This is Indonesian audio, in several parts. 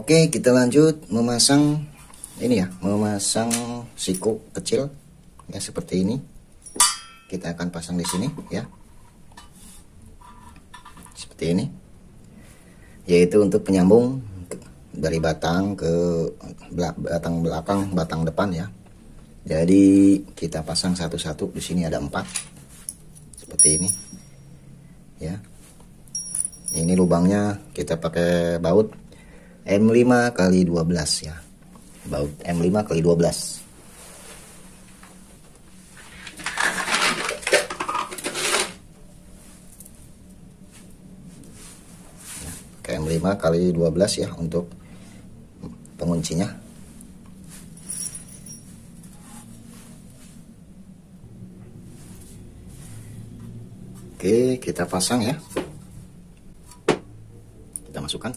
Oke, kita lanjut memasang ini ya, memasang siku kecil ya seperti ini. Kita akan pasang di sini ya. Seperti ini. Yaitu untuk penyambung dari batang ke batang belakang, batang depan ya. Jadi kita pasang satu-satu. Di sini ada 4. Seperti ini. Ya. Ini lubangnya kita pakai baut M5 kali 12 ya. Baut M5 kali 12. Ya, pakai M5 kali 12 ya untuk penguncinya. Oke, kita pasang ya. Kita masukkan.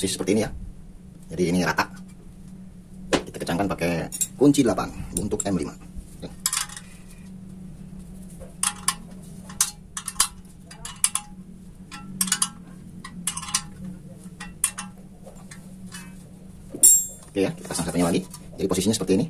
Posisi seperti ini ya. Jadi ini rata. Kita kencangkan pakai kunci 8 untuk M5. Oke ya, kita pasang satunya lagi. Jadi posisinya seperti ini.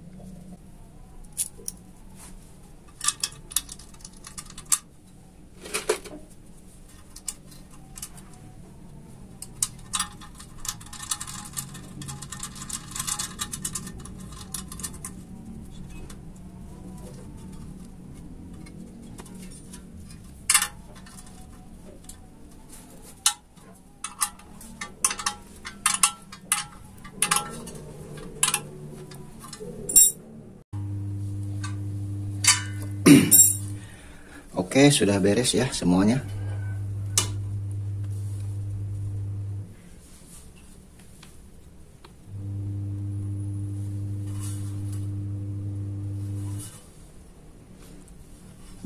Oke, sudah beres ya semuanya.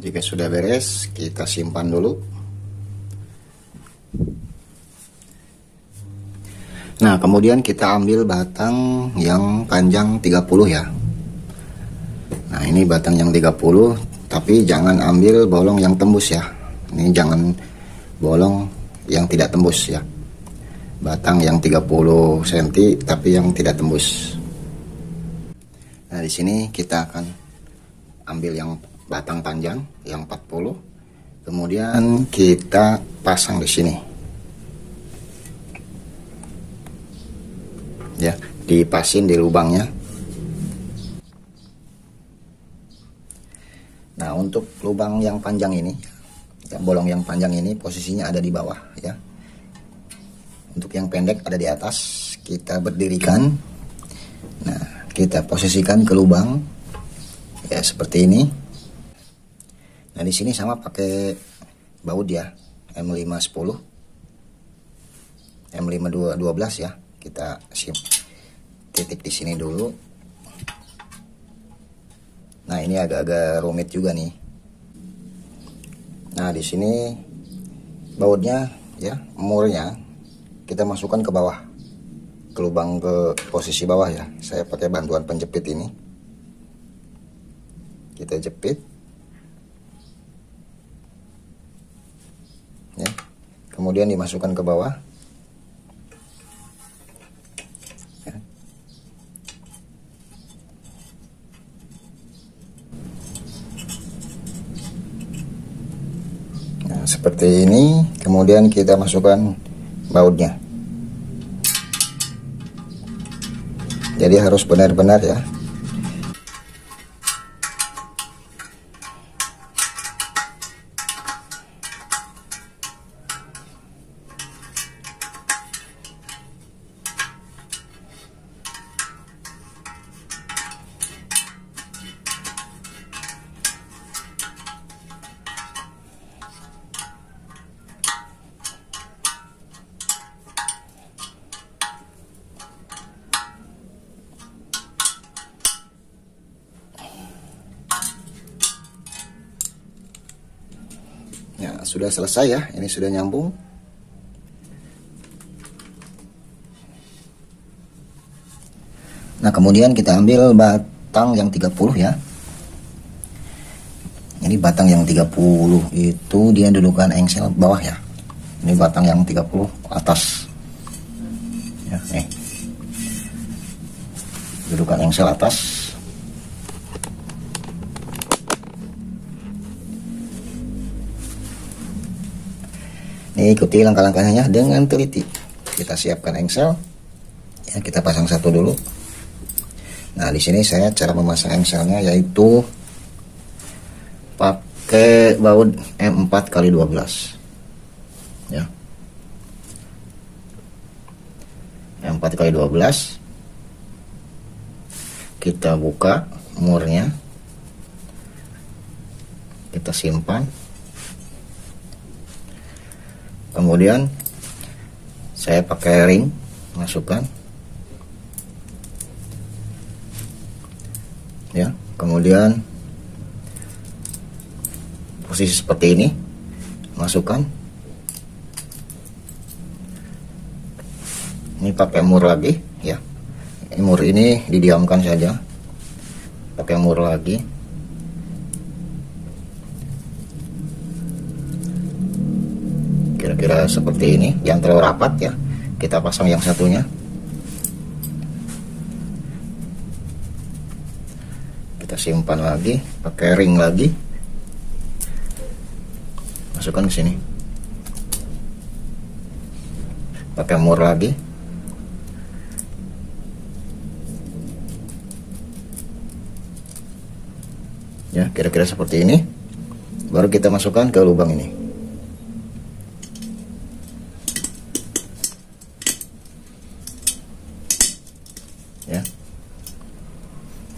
Jika sudah beres, kita simpan dulu. Nah, kemudian kita ambil batang yang panjang 30 ya. Nah, ini batang yang 30, tapi jangan ambil bolong yang tembus ya. Ini jangan bolong yang tidak tembus ya. Batang yang 30 cm tapi yang tidak tembus. Nah, di sini kita akan ambil yang batang panjang yang 40. Kemudian kita pasang di sini. Ya, dipasin di lubangnya. Nah, untuk lubang yang panjang ini, ya, bolong yang panjang ini posisinya ada di bawah ya. Untuk yang pendek ada di atas. Kita berdirikan. Nah, kita posisikan ke lubang ya seperti ini. Nah, di sini sama pakai baut ya, M510, M512 ya. Kita titik di sini dulu. Nah, ini agak-agak rumit juga nih. Nah, di sini bautnya ya, murnya kita masukkan ke bawah, ke lubang, ke posisi bawah ya. Saya pakai bantuan penjepit ini. Kita jepit. Ya. Kemudian dimasukkan ke bawah. Ya. Nah, seperti ini. Kemudian kita masukkan bautnya. Jadi harus benar-benar ya. Ya, sudah selesai ya. Ini sudah nyambung. Nah, kemudian kita ambil batang yang 30 ya. Ini batang yang 30 itu dia dudukan engsel bawah ya. Ini batang yang 30 atas. Ya, nih. Dudukan engsel atas. Nih, ikuti langkah-langkahnya dengan teliti. Kita siapkan engsel. Ya, kita pasang satu dulu. Nah, di sini saya cara memasang engselnya yaitu pakai baut M4x12. Ya. M4x12. Kita buka murnya. Kita simpan. Kemudian saya pakai ring, masukkan. Ya, kemudian posisi seperti ini, masukkan. Ini pakai mur lagi, ya. Mur ini didiamkan saja. Pakai mur lagi. Kira-kira seperti ini, jangan terlalu rapat ya. Kita pasang yang satunya. Kita simpan lagi, pakai ring lagi. Masukkan ke sini. Pakai mur lagi. Ya, kira-kira seperti ini. Baru kita masukkan ke lubang ini. Ya.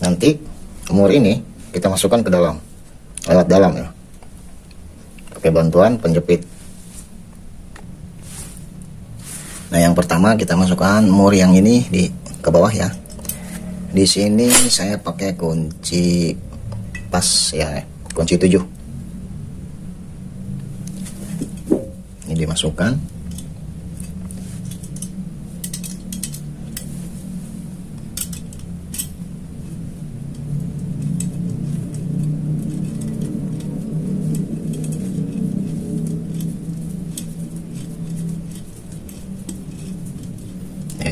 Nanti mur ini kita masukkan ke dalam, lewat dalam ya, pakai bantuan penjepit. Nah, yang pertama kita masukkan mur yang ini ke bawah ya. Di sini saya pakai kunci pas ya, kunci 7. Ini dimasukkan.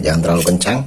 Jangan terlalu kencang.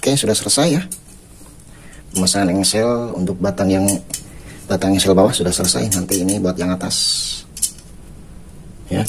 Oke, sudah selesai ya. Pemasangan engsel untuk batang engsel bawah sudah selesai. Nanti ini buat yang atas. Ya.